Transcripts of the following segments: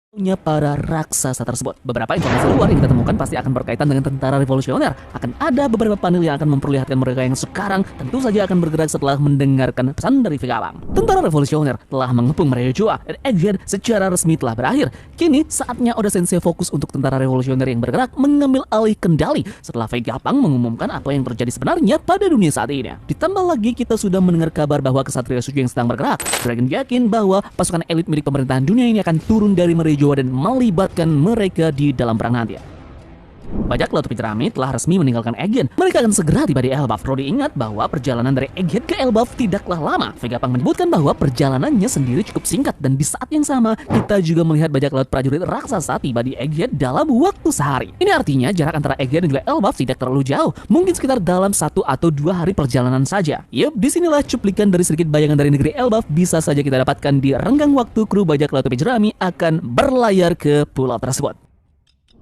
para raksasa tersebut. Beberapa informasi luar yang kita temukan pasti akan berkaitan dengan tentara revolusioner. Akan ada beberapa panel yang akan memperlihatkan mereka yang sekarang tentu saja akan bergerak setelah mendengarkan pesan dari Vega Bang. Tentara revolusioner telah mengepung Merijoa dan Egghead secara resmi telah berakhir. Kini saatnya Oda Sensei fokus untuk tentara revolusioner yang bergerak mengambil alih kendali setelah Vega Bang mengumumkan apa yang terjadi sebenarnya pada dunia saat ini. Ditambah lagi kita sudah mendengar kabar bahwa Kesatria Suci yang sedang bergerak. Dragon yakin bahwa pasukan elit milik pemerintahan dunia ini akan turun dari Merijoa dan melibatkan mereka di dalam perang nanti. Bajak Laut Topi Jerami telah resmi meninggalkan Egghead. Mereka akan segera tiba di Elbaf. Perlu diingat bahwa perjalanan dari Egghead ke Elbaf tidaklah lama. Vega Bang menyebutkan bahwa perjalanannya sendiri cukup singkat dan di saat yang sama kita juga melihat bajak laut prajurit raksasa tiba di Egghead dalam waktu sehari. Ini artinya jarak antara Egghead dan juga Elbaf tidak terlalu jauh, mungkin sekitar dalam 1 atau 2 hari perjalanan saja. Yup, disinilah cuplikan dari sedikit bayangan dari negeri Elbaf bisa saja kita dapatkan di renggang waktu kru Bajak Laut Topi Jerami akan berlayar ke pulau tersebut.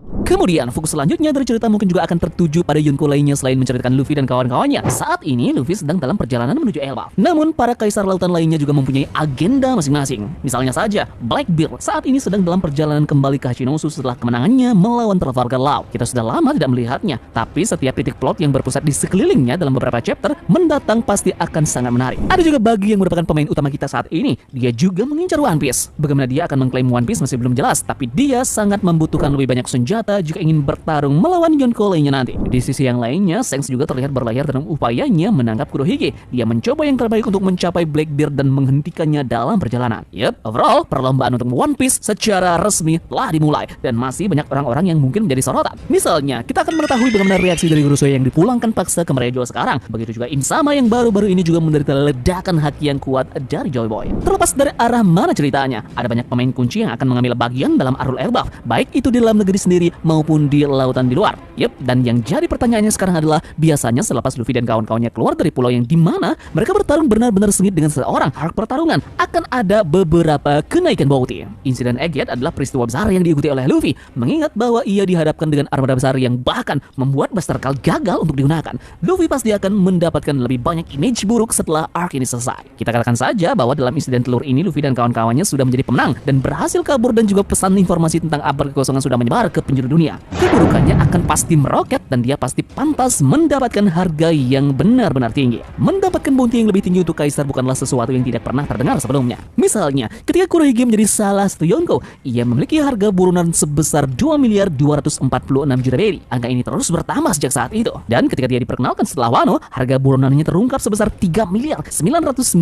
Kemudian fokus selanjutnya dari cerita mungkin juga akan tertuju pada Yonko lainnya selain menceritakan Luffy dan kawan-kawannya. Saat ini Luffy sedang dalam perjalanan menuju Elbaf. Namun para kaisar lautan lainnya juga mempunyai agenda masing-masing. Misalnya saja Blackbeard saat ini sedang dalam perjalanan kembali ke Hachinosu setelah kemenangannya melawan Trafalgar Law. Kita sudah lama tidak melihatnya, tapi setiap titik plot yang berpusat di sekelilingnya dalam beberapa chapter mendatang pasti akan sangat menarik. Ada juga Buggy yang merupakan pemain utama kita saat ini. Dia juga mengincar One Piece. Bagaimana dia akan mengklaim One Piece masih belum jelas, tapi dia sangat membutuhkan lebih banyak senjata jika ingin bertarung melawan Yonko lainnya nanti. Di sisi yang lainnya, Shanks juga terlihat berlayar dalam upayanya menangkap Kurohige. Dia mencoba yang terbaik untuk mencapai Blackbeard dan menghentikannya dalam perjalanan. Yup, overall, perlombaan untuk One Piece secara resmi telah dimulai dan masih banyak orang-orang yang mungkin menjadi sorotan. Misalnya, kita akan mengetahui bagaimana reaksi dari Kurosuya yang dipulangkan paksa ke Merijoa sekarang. Begitu juga Insama yang baru-baru ini juga menderita ledakan haki yang kuat dari Joy Boy. Terlepas dari arah mana ceritanya, ada banyak pemain kunci yang akan mengambil bagian dalam Arul Elbaf, baik itu di dalam negeri sendiri maupun di lautan di luar. Yup, dan yang jadi pertanyaannya sekarang adalah biasanya selepas Luffy dan kawan-kawannya keluar dari pulau yang dimana mereka bertarung benar-benar sengit dengan seseorang, arc pertarungan akan ada beberapa kenaikan bounty. Insiden Egghead adalah peristiwa besar yang diikuti oleh Luffy, mengingat bahwa ia dihadapkan dengan armada besar yang bahkan membuat Buster Call gagal untuk digunakan. Luffy pasti akan mendapatkan lebih banyak image buruk setelah arc ini selesai. Kita katakan saja bahwa dalam insiden telur ini Luffy dan kawan-kawannya sudah menjadi pemenang dan berhasil kabur, dan juga pesan informasi tentang abad kekosongan sudah menyebar ke penjuru dunia. Keburukannya akan pasti meroket dan dia pasti pantas mendapatkan harga yang benar-benar tinggi. Mendapatkan bounty yang lebih tinggi untuk kaisar bukanlah sesuatu yang tidak pernah terdengar sebelumnya. Misalnya, ketika Kurohige menjadi salah satu Yonko, ia memiliki harga buronan sebesar 2.246 juta berry. Angka ini terus bertambah sejak saat itu. Dan ketika dia diperkenalkan setelah Wano, harga buronannya terungkap sebesar 3.996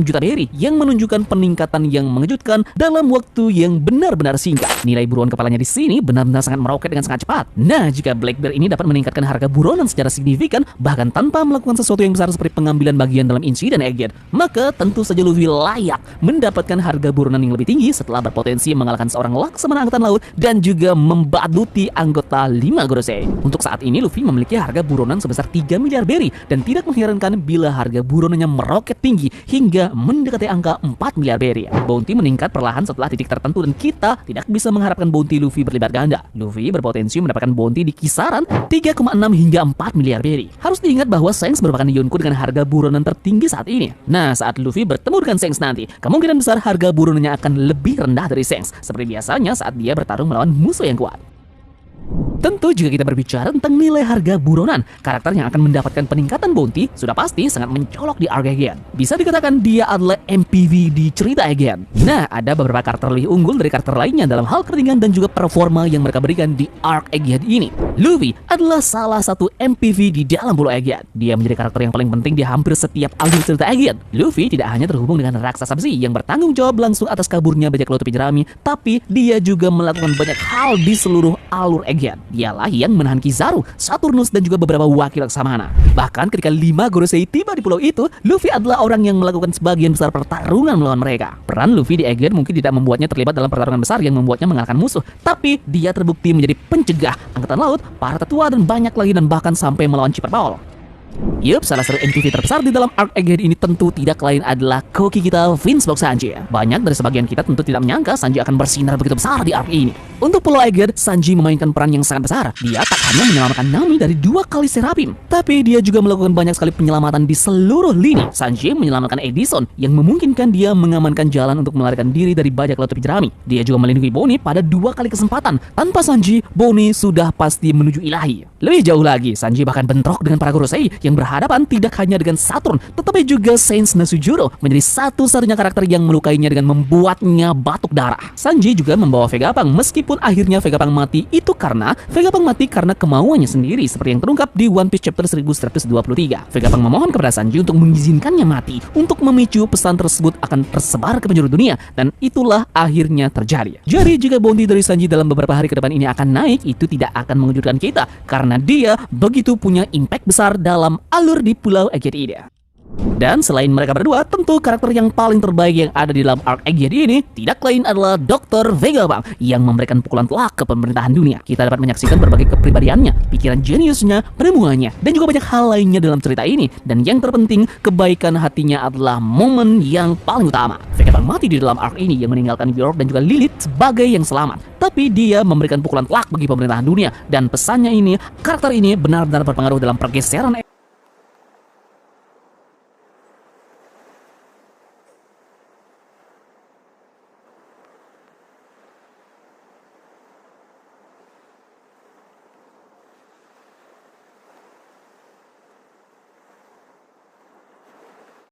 juta berry yang menunjukkan peningkatan yang mengejutkan dalam waktu yang benar-benar singkat. Nilai buruan kepalanya di sini benar-benar sangat meroket dengan sangat cepat. Nah, jika Blackbeard ini dapat meningkatkan harga buronan secara signifikan bahkan tanpa melakukan sesuatu yang besar seperti pengambilan bagian dalam insiden Egghead, maka tentu saja Luffy layak mendapatkan harga buronan yang lebih tinggi setelah berpotensi mengalahkan seorang laksamana angkatan laut dan juga membaduti anggota 5 Gorosei. Untuk saat ini Luffy memiliki harga buronan sebesar 3 miliar berry dan tidak mengherankan bila harga buronannya meroket tinggi hingga mendekati angka 4 miliar berry. Bounty meningkat perlahan setelah titik tertentu dan kita tidak bisa mengharapkan bounty Luffy berlipat ganda. Luffy berpotensi mendapatkan bounty di kisaran 3,6 hingga 4 miliar berry. Harus diingat bahwa Shanks merupakan Yonko dengan harga buronan tertinggi saat ini. Nah, saat Luffy bertemu dengan Shanks nanti, kemungkinan besar harga buronannya akan lebih rendah dari Shanks, seperti biasanya saat dia bertarung melawan musuh yang kuat. Tentu jika kita berbicara tentang nilai harga buronan, karakter yang akan mendapatkan peningkatan bounty sudah pasti sangat mencolok di arc Egghead. Bisa dikatakan dia adalah MPV di cerita Egghead. Nah, ada beberapa karakter lebih unggul dari karakter lainnya dalam hal ketinggian dan juga performa yang mereka berikan di arc Egghead ini. Luffy adalah salah satu MPV di dalam pulau Egghead. Dia menjadi karakter yang paling penting di hampir setiap alur cerita Egghead. Luffy tidak hanya terhubung dengan raksasa besi yang bertanggung jawab langsung atas kaburnya Bajak Laut Topi Jerami, tapi dia juga melakukan banyak hal di seluruh alur Egghead. Dialah yang menahan Kizaru, Saturnus, dan juga beberapa wakil laksamana. Bahkan ketika 5 Gorosei tiba di pulau itu, Luffy adalah orang yang melakukan sebagian besar pertarungan melawan mereka. Peran Luffy di Egghead mungkin tidak membuatnya terlibat dalam pertarungan besar yang membuatnya mengalahkan musuh, tapi dia terbukti menjadi pencegah angkatan laut, para tetua, dan banyak lagi, dan bahkan sampai melawan Chipper Ball. Yup, salah satu NPC terbesar di dalam arc Egghead ini tentu tidak lain adalah koki kita, Vince Vaughn Sanji. Banyak dari sebagian kita tentu tidak menyangka Sanji akan bersinar begitu besar di arc ini. Untuk Pulau Egghead, Sanji memainkan peran yang sangat besar. Dia tak hanya menyelamatkan Nami dari 2 kali Serapim, tapi dia juga melakukan banyak sekali penyelamatan di seluruh lini. Sanji menyelamatkan Edison yang memungkinkan dia mengamankan jalan untuk melarikan diri dari bajak laut tepi jerami. Dia juga melindungi Bonnie pada 2 kali kesempatan. Tanpa Sanji, Bonnie sudah pasti menuju ilahi. Lebih jauh lagi, Sanji bahkan bentrok dengan para Gorosei yang berhadapan tidak hanya dengan Saturn, tetapi juga Saint Nasujuro, menjadi satu-satunya karakter yang melukainya dengan membuatnya batuk darah. Sanji juga membawa Vegapunk, meskipun akhirnya Vegapunk mati itu karena Vegapunk mati karena kemauannya sendiri, seperti yang terungkap di One Piece chapter 1123. Vegapunk memohon kepada Sanji untuk mengizinkannya mati, untuk memicu pesan tersebut akan tersebar ke penjuru dunia, dan itulah akhirnya terjadi. Jadi jika bounty dari Sanji dalam beberapa hari ke depan ini akan naik, itu tidak akan mengejutkan kita, karena dia begitu punya impact besar dalam alur di Pulau Egghead ini. Dan selain mereka berdua, tentu karakter yang paling terbaik yang ada di dalam arc Egghead ini tidak lain adalah Dr. Vegapunk yang memberikan pukulan telak ke pemerintahan dunia. Kita dapat menyaksikan berbagai kepribadiannya, pikiran jeniusnya, penemuannya, dan juga banyak hal lainnya dalam cerita ini. Dan yang terpenting, kebaikan hatinya adalah momen yang paling utama. Vegapunk mati di dalam arc ini yang meninggalkan Bjork dan juga Lilith sebagai yang selamat. Tapi dia memberikan pukulan telak bagi pemerintahan dunia, dan pesannya ini, karakter ini benar-benar berpengaruh dalam pergeseran